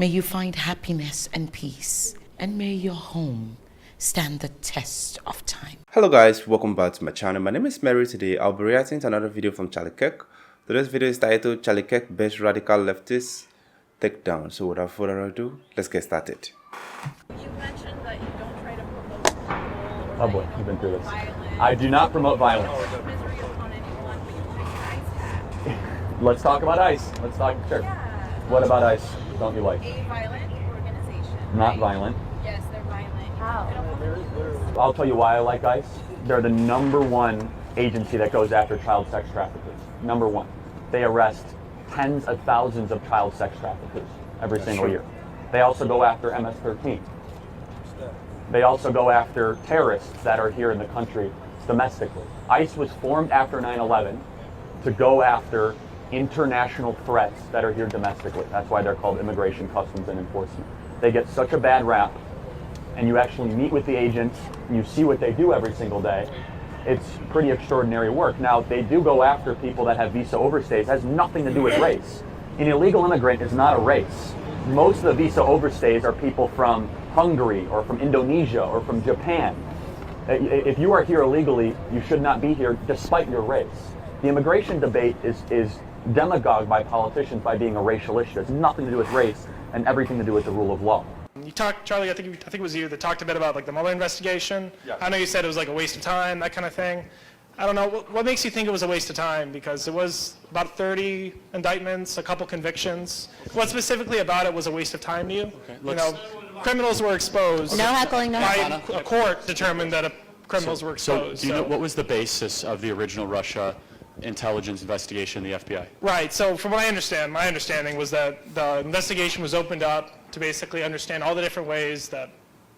May you find happiness and peace, and may your home stand the test of time. Hello guys, welcome back to my channel. My name is Mary. Today I'll be reacting to another video from Charlie Kirk. Today's video is titled Charlie Kirk Best Radical Leftist Takedown. So without further ado, let's get started. You mentioned that you don't try to promote people. Oh boy, you've been through this. I do not promote violence. Misery upon anyone, but you take an ICE hat. Let's talk about ICE. Let's talk, sure. Yeah. What about ICE don't you like? A violent organization. Not right? violent. Yes, they're violent. How? I'll tell you why I like ICE. They're the #1 agency that goes after child sex traffickers. #1. They arrest tens of thousands of child sex traffickers every single year. They also go after MS-13. They also go after terrorists that are here in the country domestically. ICE was formed after 9/11 to go after international threats that are here domestically. That's why they're called Immigration, Customs, and Enforcement. They get such a bad rap, and you actually meet with the agents, and you see what they do every single day. It's pretty extraordinary work. Now, they do go after people that have visa overstays. It has nothing to do with race. An illegal immigrant is not a race. Most of the visa overstays are people from Hungary or from Indonesia or from Japan. If you are here illegally, you should not be here despite your race. The immigration debate is demagogued by politicians by being a racial issue. It has nothing to do with race and everything to do with the rule of law. You talked, Charlie, I think it was you that talked a bit about like the Mueller investigation. Yeah. I know you said it was like a waste of time, that kind of thing. I don't know, what makes you think it was a waste of time? Because it was about 30 indictments, a couple convictions. What specifically about it was a waste of time to you? Okay, You know, criminals were exposed. No heckling, no By a court determined that criminals were exposed. So, do you know what was the basis of the original Russia intelligence investigation in the FBI? Right, so from what I understand, my understanding was that the investigation was opened up to basically understand all the different ways that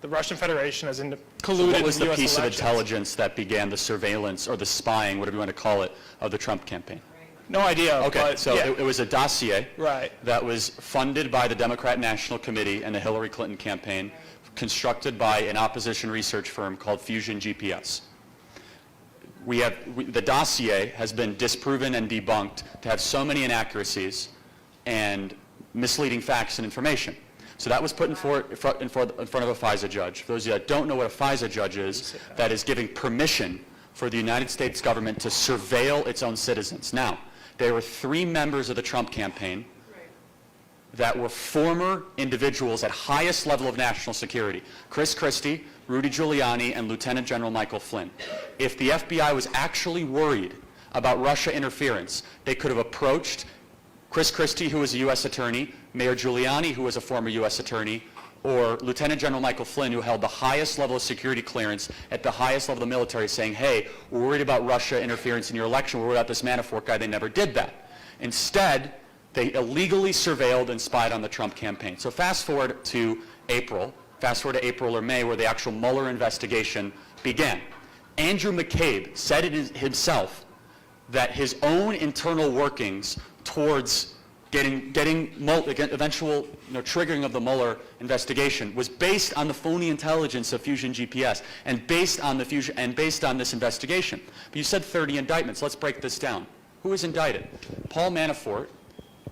the Russian Federation has colluded What was with the US piece of elections. intelligence that began the surveillance or the spying, whatever you want to call it, of the Trump campaign? No idea. Okay, but, so yeah. it was a dossier Right. that was funded by the Democrat National Committee and the Hillary Clinton campaign, constructed by an opposition research firm called Fusion GPS. The dossier has been disproven and debunked to have so many inaccuracies and misleading facts and information. So that was put in front of a FISA judge. For those of you that don't know what a FISA judge is, that is giving permission for the United States government to surveil its own citizens. Now, there were 3 members of the Trump campaign that were former individuals at highest level of national security: Chris Christie, Rudy Giuliani, and Lieutenant General Michael Flynn. If the FBI was actually worried about Russia interference, they could have approached Chris Christie, who was a U.S. attorney, Mayor Giuliani, who was a former U.S. attorney, or Lieutenant General Michael Flynn, who held the highest level of security clearance at the highest level of the military, saying, hey, we're worried about Russia interference in your election, we're worried about this Manafort guy. They never did that. Instead, they illegally surveilled and spied on the Trump campaign. So fast forward to April or May, where the actual Mueller investigation began. Andrew McCabe said it himself that his own internal workings towards getting eventual triggering of the Mueller investigation was based on the phony intelligence of Fusion GPS and based on this investigation. But you said 30 indictments. Let's break this down. Who is indicted? Paul Manafort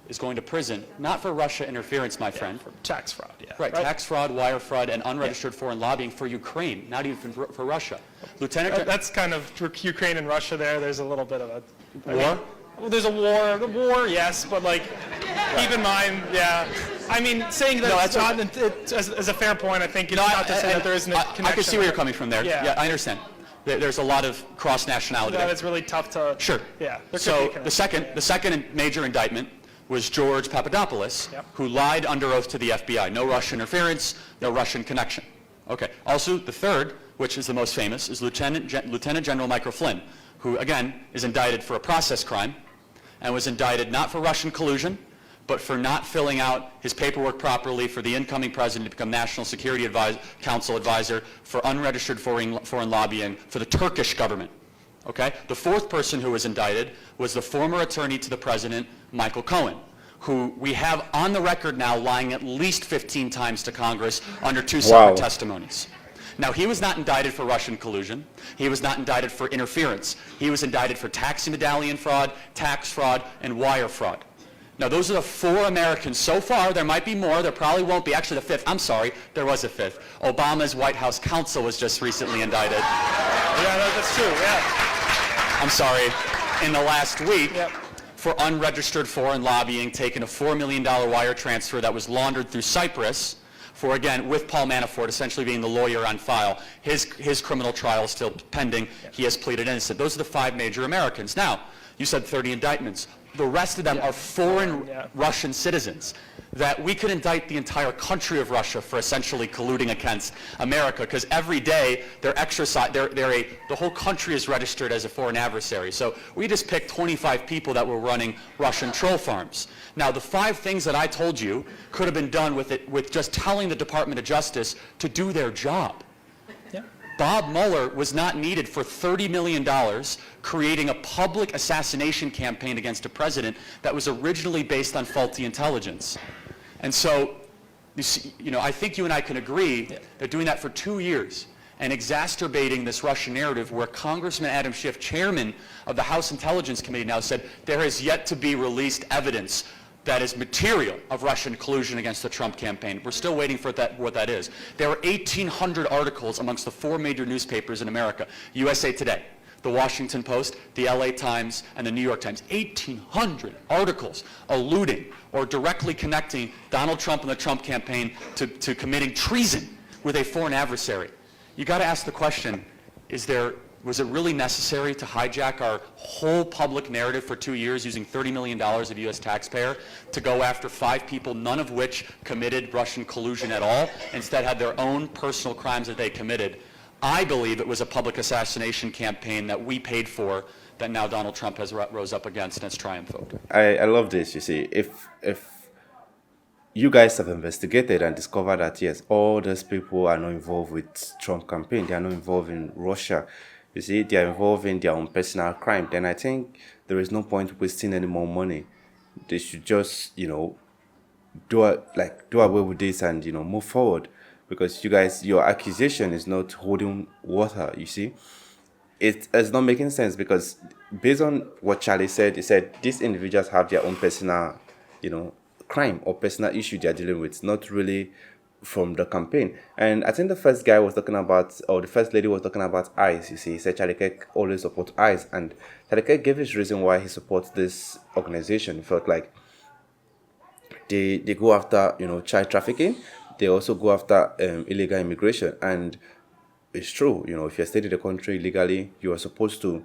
is going to prison, not for Russia interference, my friend. For tax fraud, yeah. Right, tax fraud, wire fraud, and unregistered foreign lobbying for Ukraine, not even for Russia. That's kind of Ukraine and Russia there. There's a little bit of a... War? Well, there's a war. The war, yes, but like, keep in mind, yeah. I mean, saying that it's not as a fair point, I think it's not to say that there isn't a connection. I can see where you're coming from there. Yeah, I understand. There's a lot of cross-nationality there. It's really tough to... Sure. Yeah. So the second major indictment was George Papadopoulos, who lied under oath to the FBI. No Russian interference, no Russian connection. Okay. Also, the third, which is the most famous, is Lieutenant General Michael Flynn, who, again, is indicted for a process crime and was indicted not for Russian collusion, but for not filling out his paperwork properly for the incoming president to become National Security Council advisor for unregistered foreign lobbying for the Turkish government. Okay? The fourth person who was indicted was the former attorney to the president, Michael Cohen, who we have on the record now lying at least 15 times to Congress under 2 separate testimonies. Now, he was not indicted for Russian collusion. He was not indicted for interference. He was indicted for taxi medallion fraud, tax fraud, and wire fraud. Now, those are the 4 Americans so far. There might be more. There probably won't be. Actually, the 5th. I'm sorry. There was a 5th. Obama's White House counsel was just recently indicted. Yeah, that's true, yeah. I'm sorry. In the last week, Yep. for unregistered foreign lobbying, taking a $4 million wire transfer that was laundered through Cyprus for, again, with Paul Manafort essentially being the lawyer on file. His criminal trial is still pending. He has pleaded innocent. Those are the 5 major Americans. Now, you said 30 indictments. The rest of them are foreign Russian citizens that we could indict the entire country of Russia for essentially colluding against America, because every day the whole country is registered as a foreign adversary. So we just picked 25 people that were running Russian troll farms. Now, the 5 things that I told you could have been done with just telling the Department of Justice to do their job. Bob Mueller was not needed for $30 million creating a public assassination campaign against a president that was originally based on faulty intelligence. And so, I think you and I can agree that doing that for 2 years and exacerbating this Russian narrative, where Congressman Adam Schiff, chairman of the House Intelligence Committee, now said there has yet to be released evidence that is material of Russian collusion against the Trump campaign. We're still waiting for what that is. There are 1,800 articles amongst the 4 major newspapers in America: USA Today, the Washington Post, the LA Times, and the New York Times. 1,800 articles alluding or directly connecting Donald Trump and the Trump campaign to committing treason with a foreign adversary. You got to ask the question, was it really necessary to hijack our whole public narrative for 2 years using $30 million of U.S. taxpayer to go after 5 people, none of which committed Russian collusion at all, instead had their own personal crimes that they committed? I believe it was a public assassination campaign that we paid for, that now Donald Trump has rose up against and has triumphed over. I love this. You see, if you guys have investigated and discovered that, yes, all those people are not involved with Trump campaign, they are not involved in Russia, you see, they are involved in their own personal crime, then I think there is no point wasting any more money. They should just, do away with this and, move forward. Because you guys, your accusation is not holding water, you see. It's not making sense, because based on what Charlie said, he said these individuals have their own personal, crime or personal issue they're dealing with, not really from the campaign. And I think the first guy was talking about, or the first lady was talking about ICE. You see, he said Charlie Kirk always supports ICE, and Charlie Kirk gave his reason why he supports this organization. He felt like they go after child trafficking. They also go after illegal immigration, and it's true. If you're staying in the country illegally, you are supposed to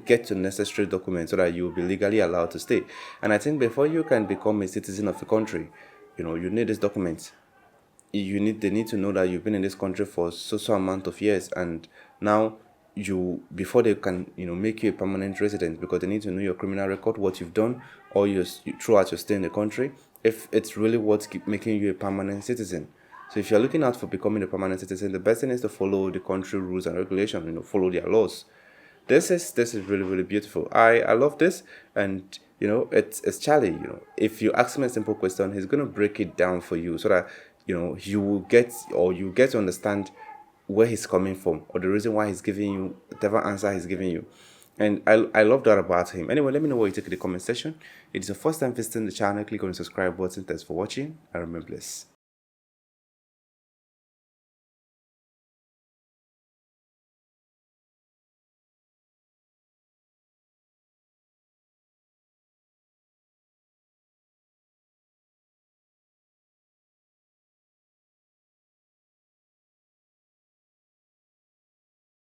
get the necessary documents so that you will be legally allowed to stay. And I think before you can become a citizen of the country, you need these documents. They need to know that you've been in this country for so amount of years, and now before they can make you a permanent resident, because they need to know your criminal record, what you've done, or throughout your stay in the country, if it's really what's making you a permanent citizen. So if you're looking out for becoming a permanent citizen, the best thing is to follow the country rules and regulations, follow their laws. This is really, really beautiful. I love this, and it's Charlie. If you ask him a simple question, he's gonna break it down for you so that you get to understand where he's coming from, or the reason why he's giving you whatever answer he's giving you. And I love that about him. Anyway, let me know what you think in the comment section. If it's your first time visiting the channel, click on the subscribe button. Thanks for watching, and remain blessed.